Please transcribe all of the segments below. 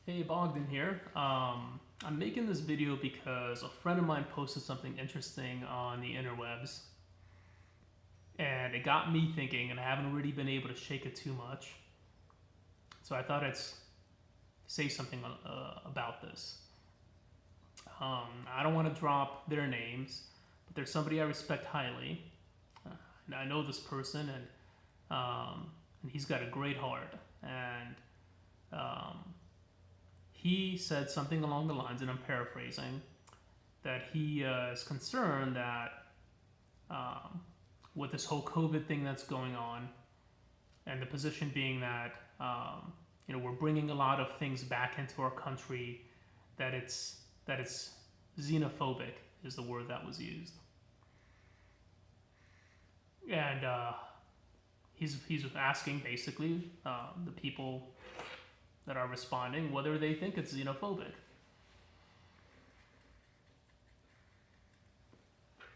Hey, Bogdan here. I'm making this video because a friend of mine posted something interesting on the interwebs, and it got me thinking, and I haven't really been able to shake it too much. So I thought say something about this. I don't want to drop their names, but there's somebody I respect highly. And I know this person, and he's got a great heart. And um, he said something along the lines, and I'm paraphrasing, that he is concerned that um, with this whole COVID thing that's going on, and the position being that we're bringing a lot of things back into our country, that it's xenophobic is the word that was used, and he's asking basically the people that are responding whether they think it's xenophobic.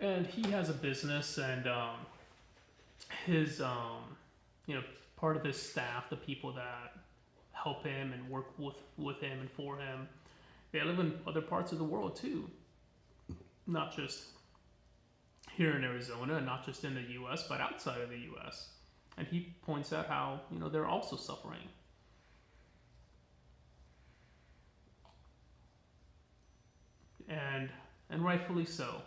And he has a business, and his part of his staff, the people that help him and work with him and for him, they live in other parts of the world too, not just here in Arizona, not just in the U.S., but outside of the U.S. And he points out how they're also suffering, and rightfully so.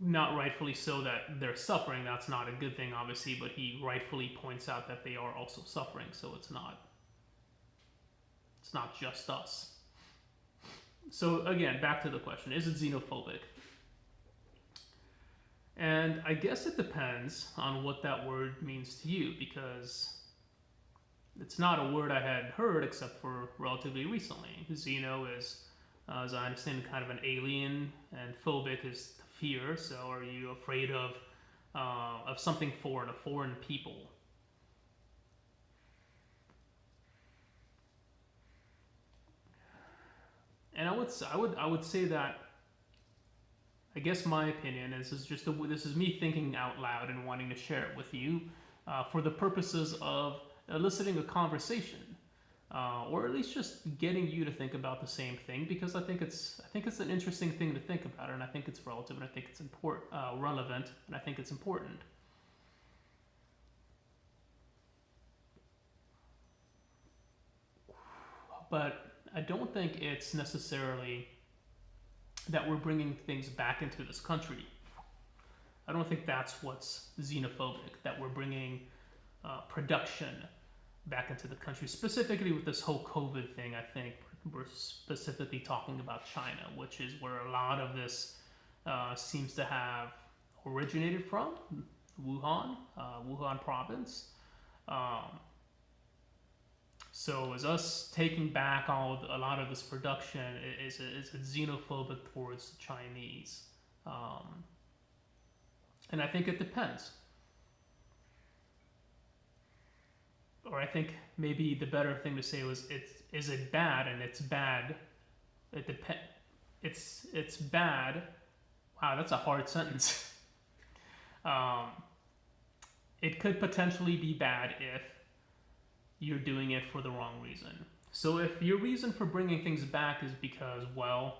Not rightfully so that they're suffering. That's not a good thing, obviously. But he rightfully points out that they are also suffering. So it's not just us. So again, back to the question: is it xenophobic? And I guess it depends on what that word means to you, because it's not a word I had heard except for relatively recently. Xeno is, as I understand, kind of an alien, and phobic is fear. So, are you afraid of something foreign, a foreign people? And I would say that, I guess my opinion this is me thinking out loud and wanting to share it with you, for the purposes of eliciting a conversation, or at least just getting you to think about the same thing, because I think it's an interesting thing to think about, and I think it's relative, and I think it's relevant, and I think it's important. But I don't think it's necessarily that we're bringing things back into this country. I don't think that's what's xenophobic. That we're bringing production back into the country. Specifically with this whole COVID thing, I think we're specifically talking about China, which is where a lot of this seems to have originated from. Wuhan province. Um, so is us taking back a lot of this production is xenophobic towards the Chinese? Um, and I think it depends. Or I think maybe the better thing to say was, is it bad? And it's bad. It depend. It's bad. Wow, that's a hard sentence. um, it could potentially be bad if you're doing it for the wrong reason. So if your reason for bringing things back is because, well,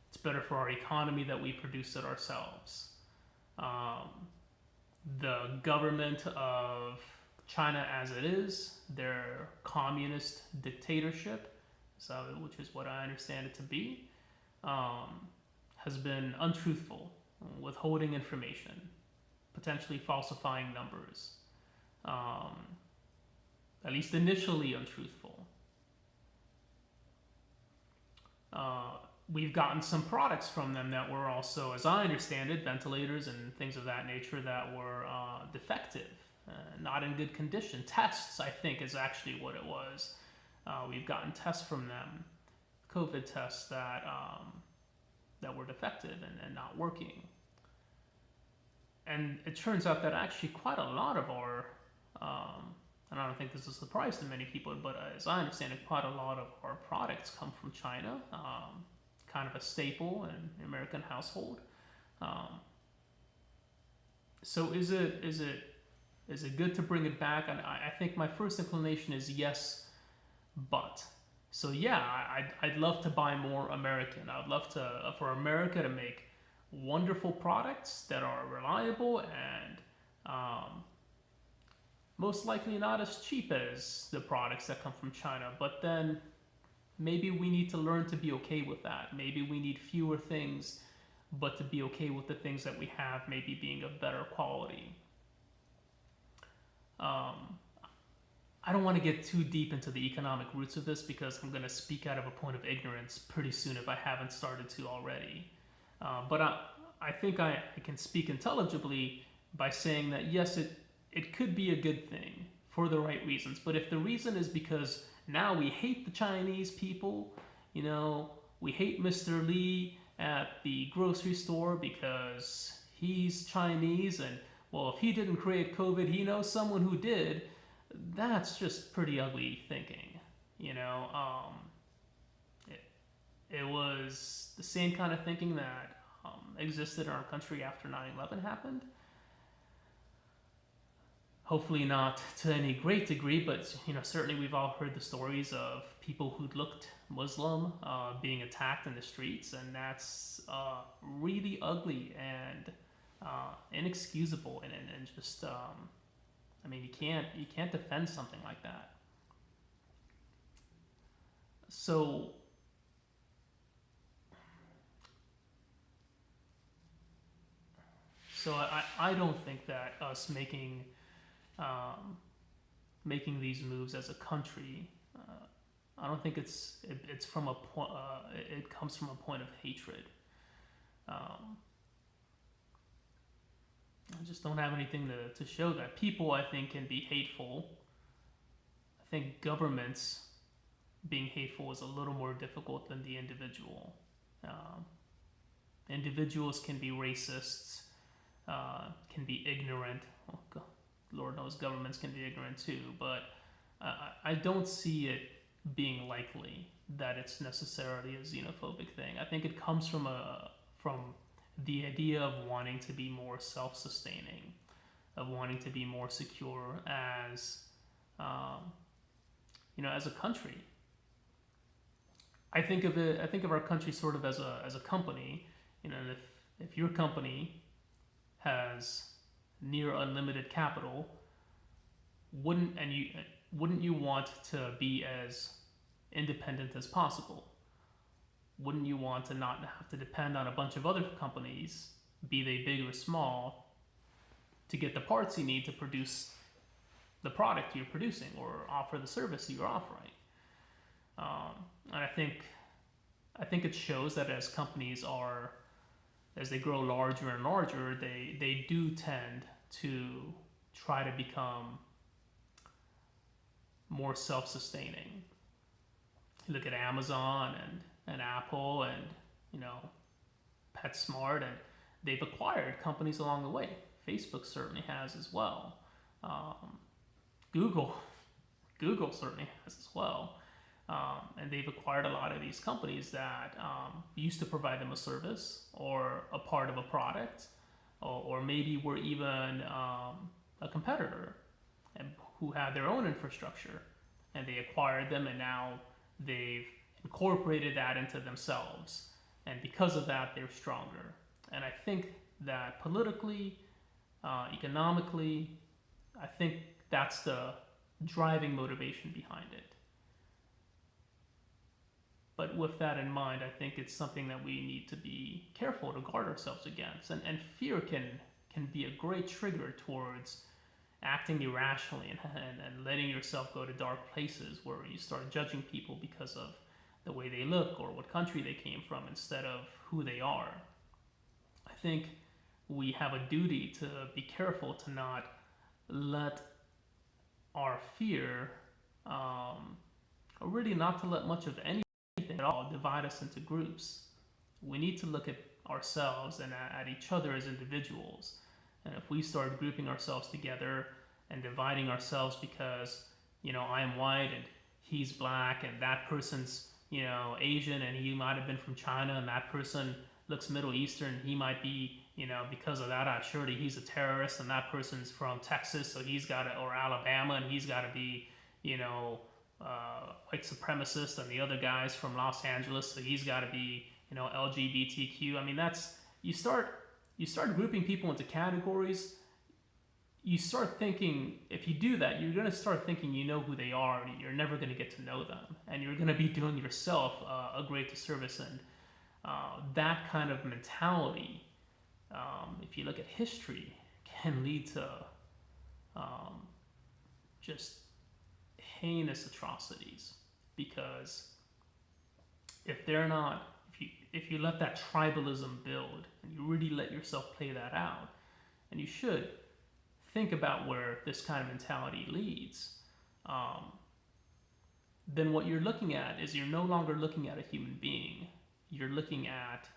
it's better for our economy that we produce it ourselves. Um, the government of China, as it is, their communist dictatorship, which is what I understand it to be, has been untruthful, withholding information, potentially falsifying numbers, um, at least initially untruthful. Uh, we've gotten some products from them that were also, as I understand it, ventilators and things of that nature that were defective, not in good condition. Tests, I think, is actually what it was. We've gotten tests from them, COVID tests that were defective and not working. And it turns out that actually quite a lot of and I don't think this is a surprise to many people, but as I understand it, quite a lot of our products come from China, kind of a staple in the American household. So is it Is it good to bring it back? And I think my first inclination is yes, but. So yeah, I'd love to buy more American. I'd love to for America to make wonderful products that are reliable and most likely not as cheap as the products that come from China. But then maybe we need to learn to be okay with that. Maybe we need fewer things, but to be okay with the things that we have maybe being of better quality. Um, I don't want to get too deep into the economic roots of this because I'm going to speak out of a point of ignorance pretty soon if I haven't started to already. But I think I can speak intelligibly by saying that yes, it could be a good thing for the right reasons. But if the reason is because now we hate the Chinese people, you know, we hate Mr. Lee at the grocery store because he's Chinese and, well, if he didn't create COVID, he knows someone who did. That's just pretty ugly thinking, you know. It was the same kind of thinking that existed in our country after 9/11 happened. Hopefully not to any great degree, but you know, certainly we've all heard the stories of people who looked Muslim being attacked in the streets, and that's really ugly and inexcusable, and just I mean, you can't defend something like that. So I don't think that us making these moves as a country, I don't think it's from a point. It comes from a point of hatred. Um, I just don't have anything to show that. People, I think, can be hateful. I think governments being hateful is a little more difficult than the individual. Um, Individuals can be racists, can be ignorant. Well, Lord knows governments can be ignorant too, but I don't see it being likely that it's necessarily a xenophobic thing. I think it comes from the idea of wanting to be more self-sustaining, of wanting to be more secure as um, as a country. I think of it. I think of our country sort of as a company. You know, if your company has near unlimited capital, wouldn't you want to be as independent as possible? Wouldn't you want to not have to depend on a bunch of other companies, be they big or small, to get the parts you need to produce the product you're producing or offer the service you're offering? And I think it shows that as they grow larger and larger, they do tend to try to become more self-sustaining. You look at Amazon and Apple and PetSmart, and they've acquired companies along the way. Facebook certainly has as well. Google certainly has as well. And they've acquired a lot of these companies that used to provide them a service or a part of a product, or maybe were even a competitor and who had their own infrastructure, and they acquired them, and now they've incorporated that into themselves, and because of that, they're stronger. And I think that politically, economically, I think that's the driving motivation behind it. But with that in mind, I think it's something that we need to be careful to guard ourselves against. And fear can be a great trigger towards acting irrationally and letting yourself go to dark places where you start judging people because of the way they look or what country they came from instead of who they are. I think we have a duty to be careful to not let our fear, or really not to let much of anything at all divide us into groups. We need to look at ourselves and at each other as individuals. And if we start grouping ourselves together and dividing ourselves because, I am white and he's black and that person's, Asian and he might have been from China, and that person looks Middle Eastern, he might be, because of that, surely he's a terrorist, and that person's from Texas, so he's got to, or Alabama, and he's got to be, white supremacist, and the other guy's from Los Angeles, so he's got to be, LGBTQ. I mean, you start grouping people into categories. You start thinking, if you do that, you're going to start thinking you know who they are, and you're never going to get to know them, and you're going to be doing yourself a great disservice. And that kind of mentality, if you look at history, can lead to just heinous atrocities. Because if you let that tribalism build, and you really let yourself play that out, and you should think about where this kind of mentality leads, then what you're looking at is, you're no longer looking at a human being. You're looking at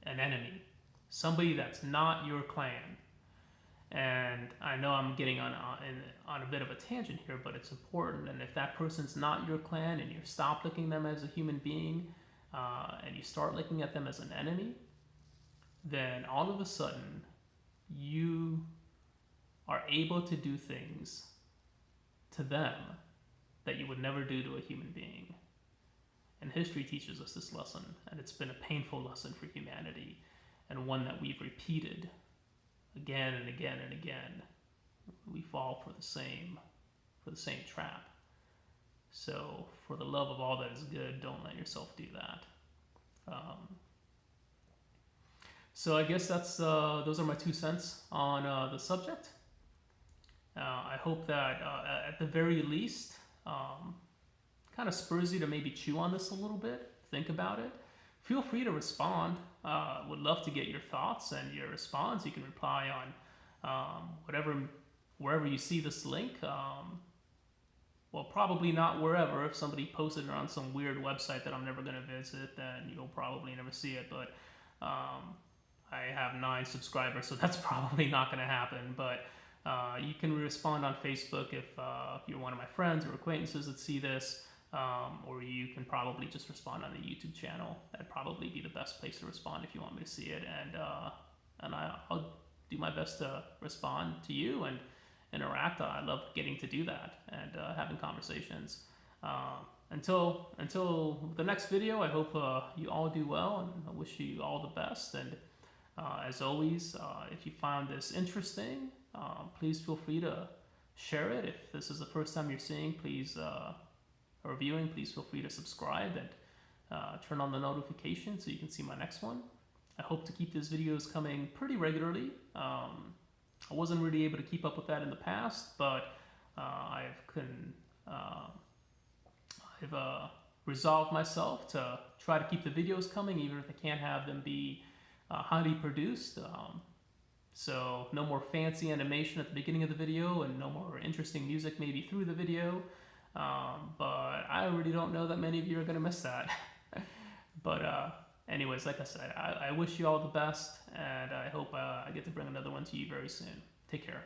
an enemy, somebody that's not your clan. And I know I'm getting on a bit of a tangent here, but it's important. And if that person's not your clan, and you stop looking at them as a human being, and you start looking at them as an enemy, then all of a sudden you are able to do things to them that you would never do to a human being. And history teaches us this lesson, and it's been a painful lesson for humanity, and one that we've repeated again and again and again. We fall for the same trap. So, for the love of all that is good, don't let yourself do that. So I guess those are my 2 cents on the subject. I hope that at the very least, kind of spurs you to maybe chew on this a little bit, think about it. Feel free to respond. Would love to get your thoughts and your response. You can reply on wherever you see this link. Well, probably not wherever. If somebody posted it on some weird website that I'm never going to visit, then you'll probably never see it. But I have 9 subscribers, so that's probably not going to happen. But you can respond on Facebook if you're one of my friends or acquaintances that see this. Or you can probably just respond on the YouTube channel. That'd probably be the best place to respond if you want me to see it. And I'll do my best to respond to you and interact. I love getting to do that and having conversations. Until the next video, I hope you all do well, and I wish you all the best. And as always, if you found this interesting, please feel free to share it. If this is the first time you're seeing, please reviewing, please feel free to subscribe and turn on the notification so you can see my next one. I hope to keep these videos coming pretty regularly. I wasn't really able to keep up with that in the past, but I've resolved myself to try to keep the videos coming, even if I can't have them be highly produced. So no more fancy animation at the beginning of the video, and no more interesting music maybe through the video. But I really don't know that many of you are going to miss that. But anyways, like I said, I wish you all the best, and I hope I get to bring another one to you very soon. Take care.